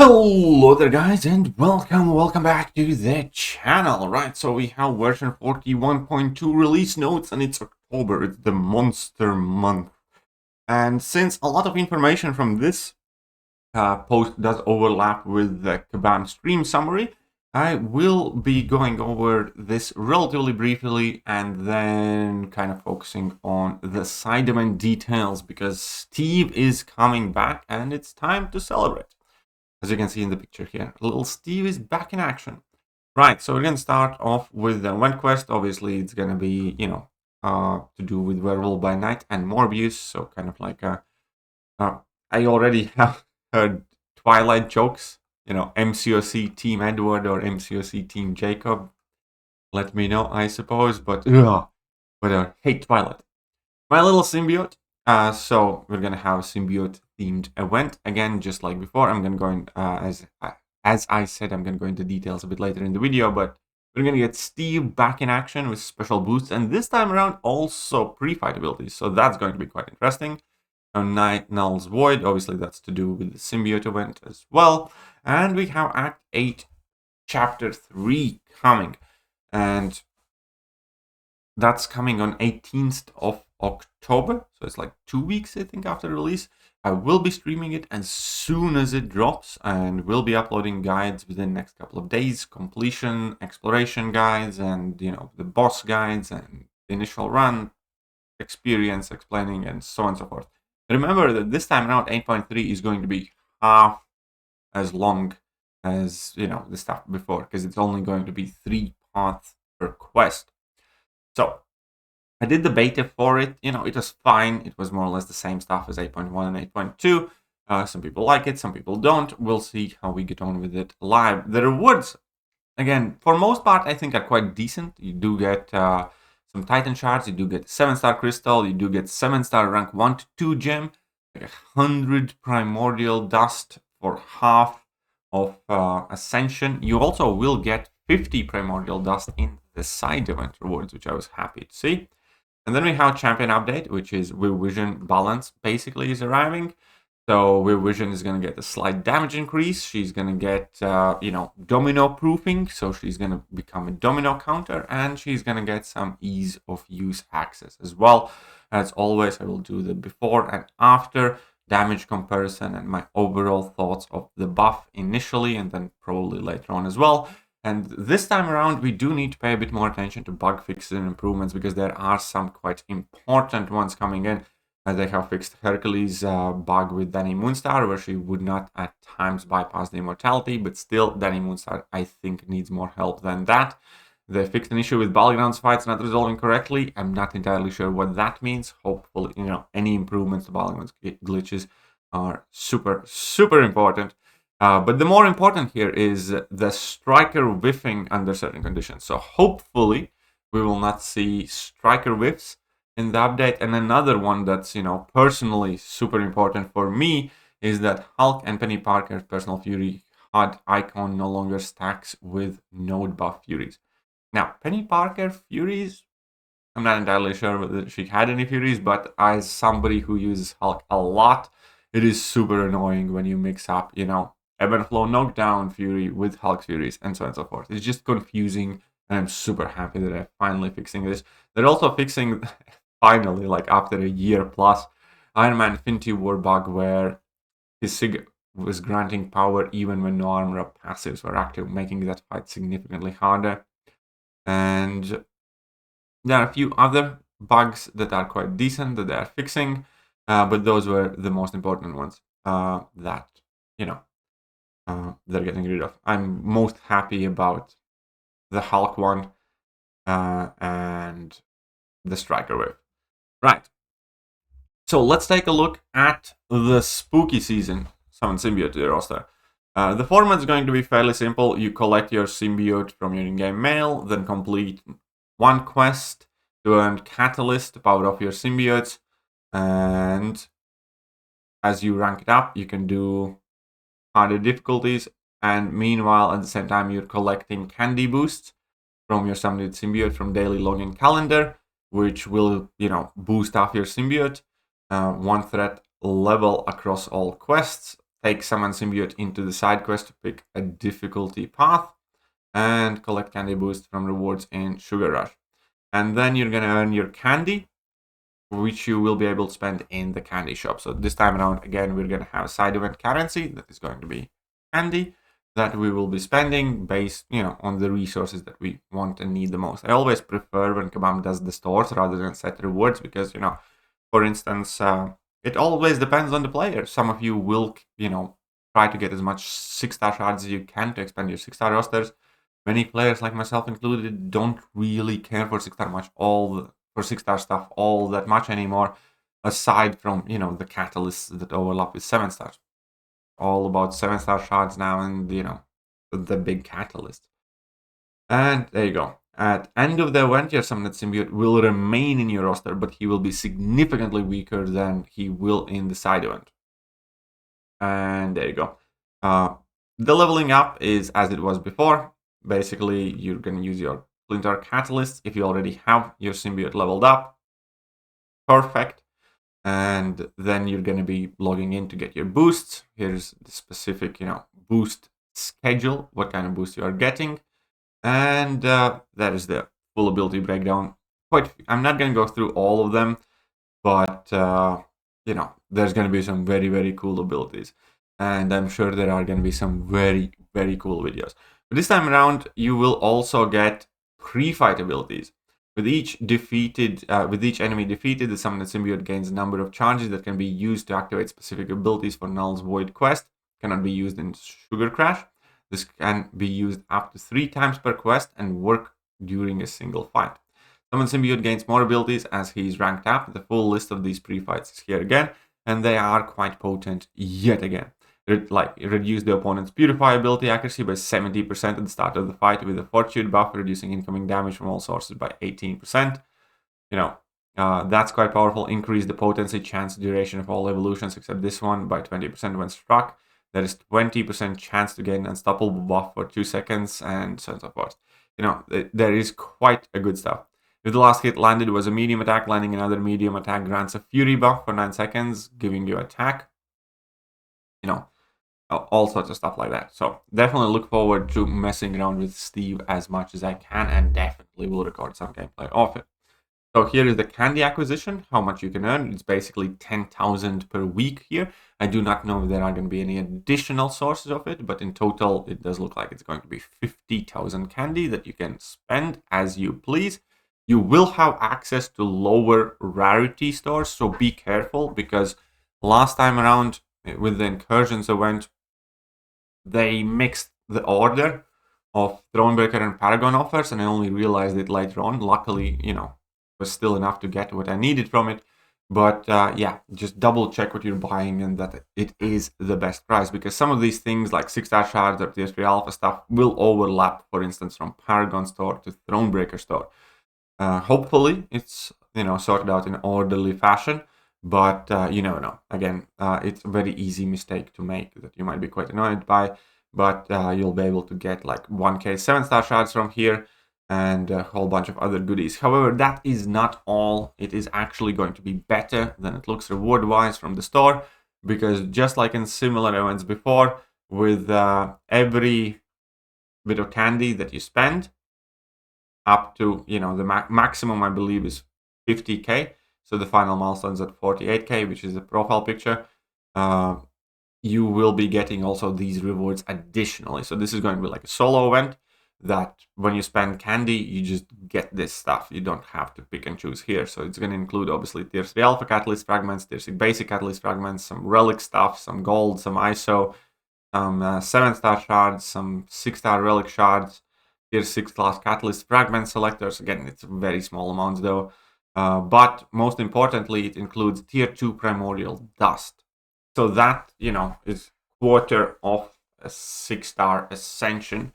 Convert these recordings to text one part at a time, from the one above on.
Hello there guys and welcome back to the channel. Right, so we have version 41.2 release notes and it's October, it's the monster month. And since a lot of information from this post does overlap with the Kabam stream summary, I will be going over this relatively briefly and then kind of focusing on the side event details because Steve is coming back and it's time to celebrate. As you can see in the picture here, little Steve is back in action. Right, so we're going to start off with the event quest. Obviously, it's going to be, to do with Werewolf by Night and Morbius. So kind of like I already have heard Twilight jokes, MCOC Team Edward or MCOC Team Jacob. Let me know, I suppose, but hate Twilight. My little symbiote. So we're going to have a symbiote themed event again, just like before. I'm going to go as I said, I'm going to go into details a bit later in the video, but we're going to get Steve back in action with special boosts, and this time around also pre-fight abilities, so that's going to be quite interesting. Night Null's Void, obviously that's to do with the symbiote event as well, and we have Act 8, Chapter 3 coming, and that's coming on 18th of October, so it's like 2 weeks I think after release. I will be streaming it as soon as it drops, and we'll be uploading guides within the next couple of days, completion, exploration guides, and the boss guides and the initial run experience explaining and so on and so forth. Remember that this time around 8.3 is going to be half as long as the stuff before, because it's only going to be 3 paths per quest. So I did the beta for it, it was fine. It was more or less the same stuff as 8.1 and 8.2. Some people like it, some people don't. We'll see how we get on with it live. The rewards, again, for most part, I think are quite decent. You do get some Titan shards, you do get 7-star crystal, you do get 7-star rank 1 to 2 gem, like 100 primordial dust for half of ascension. You also will get 50 primordial dust in the side event rewards, which I was happy to see. And then we have champion update, which is Will Vision balance basically is arriving. So Will Vision is going to get a slight damage increase. She's going to get, domino proofing. So she's going to become a domino counter, and she's going to get some ease of use access as well. As always, I will do the before and after damage comparison and my overall thoughts of the buff initially, and then probably later on as well. And this time around, we do need to pay a bit more attention to bug fixes and improvements, because there are some quite important ones coming in. They have fixed Hercules' bug with Dani Moonstar, where she would not at times bypass the immortality, but still Dani Moonstar, I think, needs more help than that. They fixed an issue with Battlegrounds fights not resolving correctly. I'm not entirely sure what that means. Hopefully, any improvements to Battlegrounds glitches are super, super important. But the more important here is the striker whiffing under certain conditions. So hopefully we will not see striker whiffs in the update. And another one that's, personally super important for me is that Hulk and Penny Parker's personal fury HUD icon no longer stacks with node buff furies. Now, Penny Parker furies, I'm not entirely sure whether she had any furies, but as somebody who uses Hulk a lot, it is super annoying when you mix up, Ebb and Flow knockdown fury with Hulk furies and so on and so forth. It's just confusing, and I'm super happy that they're finally fixing this. They're also fixing, finally, like after a year plus, Iron Man Infinity War bug where his SIG was granting power even when no armor up passives were active, making that fight significantly harder. And there are a few other bugs that are quite decent that they're fixing, but those were the most important ones that, they're getting rid of. I'm most happy about the Hulk one and the striker wave. Right. So let's take a look at the spooky season Summon Symbiote roster. The format is going to be fairly simple. You collect your symbiote from your in-game mail, then complete one quest to earn Catalyst to power up your symbiotes, and as you rank it up, you can do harder difficulties, and meanwhile at the same time you're collecting candy boosts from your summoned symbiote from daily login calendar, which will boost off your symbiote, one threat level across all quests, take Summon Symbiote into the side quest to pick a difficulty path, and collect candy boost from rewards in Sugar Rush. And then you're gonna earn your candy, which you will be able to spend in the candy shop. So this time around, again, we're gonna have a side event currency that is going to be candy that we will be spending based, on the resources that we want and need the most. I always prefer when Kabam does the stores rather than set rewards because, for instance, it always depends on the player. Some of you will, try to get as much 6-star shards as you can to expand your 6-star rosters. Many players, like myself included, don't really care for 6-star stuff all that much anymore, aside from, the catalysts that overlap with 7 stars. All about 7-star shards now and, the big catalyst. And there you go. At end of the event, your Summoned Symbiote will remain in your roster, but he will be significantly weaker than he will in the side event. And there you go. The leveling up is as it was before. Basically, you're going to use your Splinter Catalyst if you already have your symbiote leveled up. Perfect. And then you're going to be logging in to get your boosts. Here's the specific, boost schedule, what kind of boost you are getting. And that is the full ability breakdown. I'm not going to go through all of them, but, there's going to be some very, very cool abilities. And I'm sure there are going to be some very, very cool videos. But this time around, you will also get pre-fight abilities. With each enemy defeated, the Summoned Symbiote gains a number of charges that can be used to activate specific abilities for Null's Void quest. Cannot be used in Sugar Crash. This can be used up to 3 times per quest and work during a single fight. Summoned Symbiote gains more abilities as he is ranked up. The full list of these pre-fights is here again, and they are quite potent yet again. Reduce the opponent's Purify ability accuracy by 70% at the start of the fight with a Fortitude buff, reducing incoming damage from all sources by 18%. That's quite powerful. Increase the potency, chance, duration of all evolutions except this one by 20% when struck. There is 20% chance to gain unstoppable buff for 2 seconds, and so on and so forth. There is quite a good stuff. If the last hit landed was a medium attack, landing another medium attack grants a Fury buff for 9 seconds, giving you attack. All sorts of stuff like that. So definitely look forward to messing around with Steve as much as I can, and definitely will record some gameplay of it. So here is the candy acquisition, how much you can earn. It's basically 10,000 per week here. I do not know if there are going to be any additional sources of it, but in total, it does look like it's going to be 50,000 candy that you can spend as you please. You will have access to lower rarity stores, so be careful, because last time around with the Incursions event, they mixed the order of Thronebreaker and Paragon offers, and I only realized it later on. Luckily, was still enough to get what I needed from it. But just double check what you're buying and that it is the best price, because some of these things like 6-star shards or Tier 3 Alpha stuff will overlap, for instance, from Paragon store to Thronebreaker store. Hopefully it's sorted out in an orderly fashion, but you never know. Again, it's a very easy mistake to make that you might be quite annoyed by, but you'll be able to get like 1k 7-star shards from here and a whole bunch of other goodies. However, that is not all. It is actually going to be better than it looks reward-wise from the store, because just like in similar events before, with every bit of candy that you spend, up to, the maximum, I believe, is 50k. So the final milestone's at 48k, which is the profile picture. You will be getting also these rewards additionally. So this is going to be like a solo event that when you spend candy, you just get this stuff. You don't have to pick and choose here. So it's going to include, obviously, Tier 3 Alpha Catalyst Fragments, Tier 6 Basic Catalyst Fragments, some Relic stuff, some Gold, some ISO, some 7-star shards, some 6-star Relic shards, Tier 6 class Catalyst Fragment selectors. Again, it's very small amounts though. But most importantly, it includes Tier 2 Primordial Dust. So that, is quarter of a 6-star Ascension.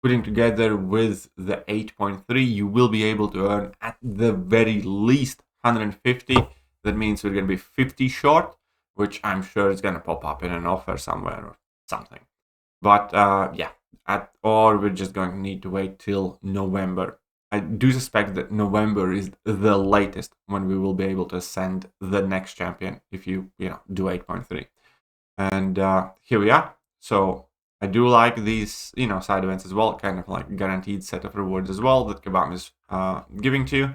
Putting together with the 8.3, you will be able to earn at the very least 150. That means we're going to be 50 short, which I'm sure is going to pop up in an offer somewhere or something. But or we're just going to need to wait till November. I do suspect that November is the latest when we will be able to ascend the next champion if you, do 8.3. And here we are. So I do like these, side events as well, kind of like guaranteed set of rewards as well that Kabam is giving to you.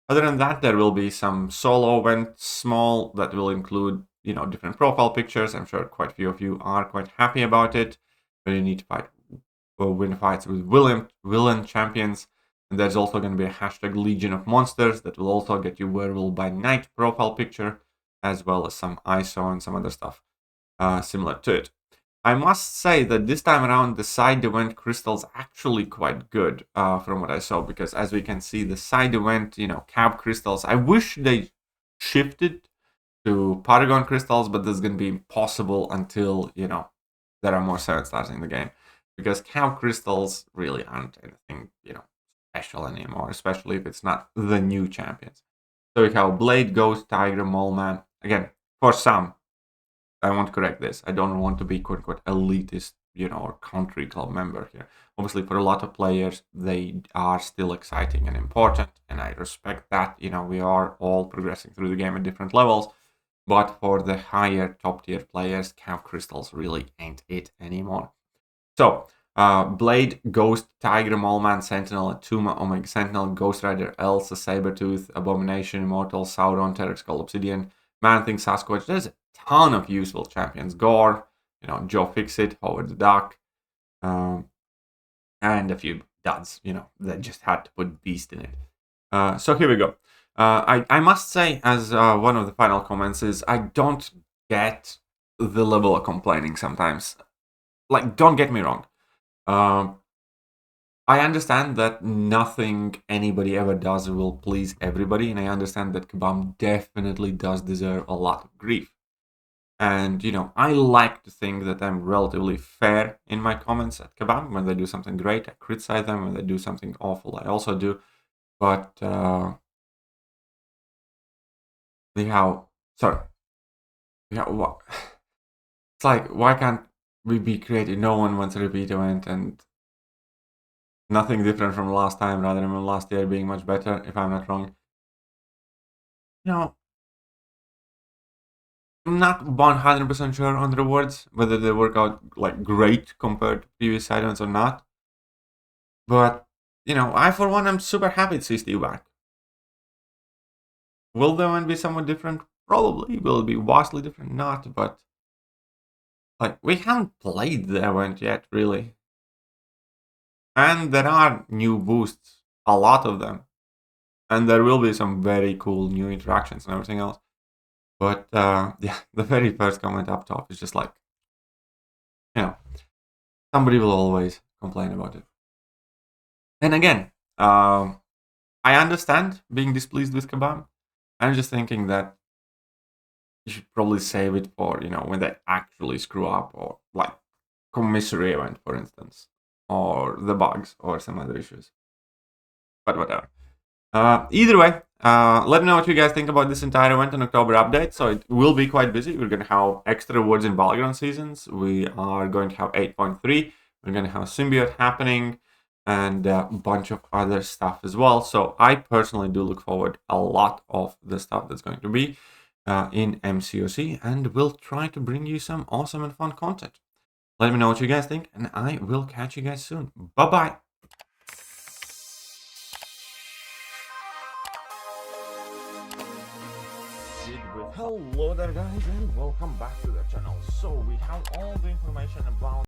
Other than that, there will be some solo events, small, that will include, different profile pictures. I'm sure quite a few of you are quite happy about it. But you need to fight or win fights with villain champions. And there's also going to be a hashtag Legion of Monsters that will also get you Werewolf by Night profile picture, as well as some ISO and some other stuff similar to it. I must say that this time around, the side event crystals actually quite good from what I saw, because as we can see, the side event, cab crystals, I wish they shifted to Paragon crystals, but this is going to be impossible until, there are more 7 stars in the game, because cab crystals really aren't anything, special anymore, especially if it's not the new champions. So we have Blade, Ghost, Tiger, Mole Man. Again, for some, I want to correct this. I don't want to be quote unquote elitist, or country club member here. Obviously, for a lot of players, they are still exciting and important, and I respect that. We are all progressing through the game at different levels. But for the higher top tier players, Cow Crystals really ain't it anymore. So, Blade, Ghost, Tiger, Mole Man, Sentinel, Atuma, Omega Sentinel, Ghost Rider, Elsa, Sabretooth, Abomination, Immortal, Sauron, Terror Skull, Obsidian, Man-Thing, Sasquatch. There's a ton of useful champions. Gore, Joe Fixit, Howard the Duck, and a few duds, that just had to put Beast in it. So here we go. I must say, as one of the final comments is, I don't get the level of complaining sometimes. Like, don't get me wrong. I understand that nothing anybody ever does will please everybody, and I understand that Kabam definitely does deserve a lot of grief. And, I like to think that I'm relatively fair in my comments at Kabam. When they do something great, I criticize them. When they do something awful, I also do. But, what? It's like, why can't we be creative? No one wants a repeat event, and nothing different from last time, rather than last year being much better, if I'm not wrong. I'm not 100% sure on the rewards, whether they work out like great compared to previous items or not. But, I for one am super happy to see Steve back. Will the event be somewhat different? Probably. Will it be vastly different? Not, but like, we haven't played the event yet, really. And there are new boosts, a lot of them. And there will be some very cool new interactions and everything else. But yeah, the very first comment up top is just like, somebody will always complain about it. And again, I understand being displeased with Kabam. I'm just thinking that you should probably save it for, when they actually screw up, or like commissary event, for instance, or the bugs, or some other issues. But whatever. Either way, let me know what you guys think about this entire event and October update. So it will be quite busy. We're going to have extra rewards in Battleground seasons. We are going to have 8.3. We're going to have Symbiote happening and a bunch of other stuff as well. So I personally do look forward a lot of the stuff that's going to be in MCOC, and we'll try to bring you some awesome and fun content. Let me know what you guys think, and I will catch you guys soon. Bye-bye. Hello there guys, and welcome back to the channel. So we have all the information about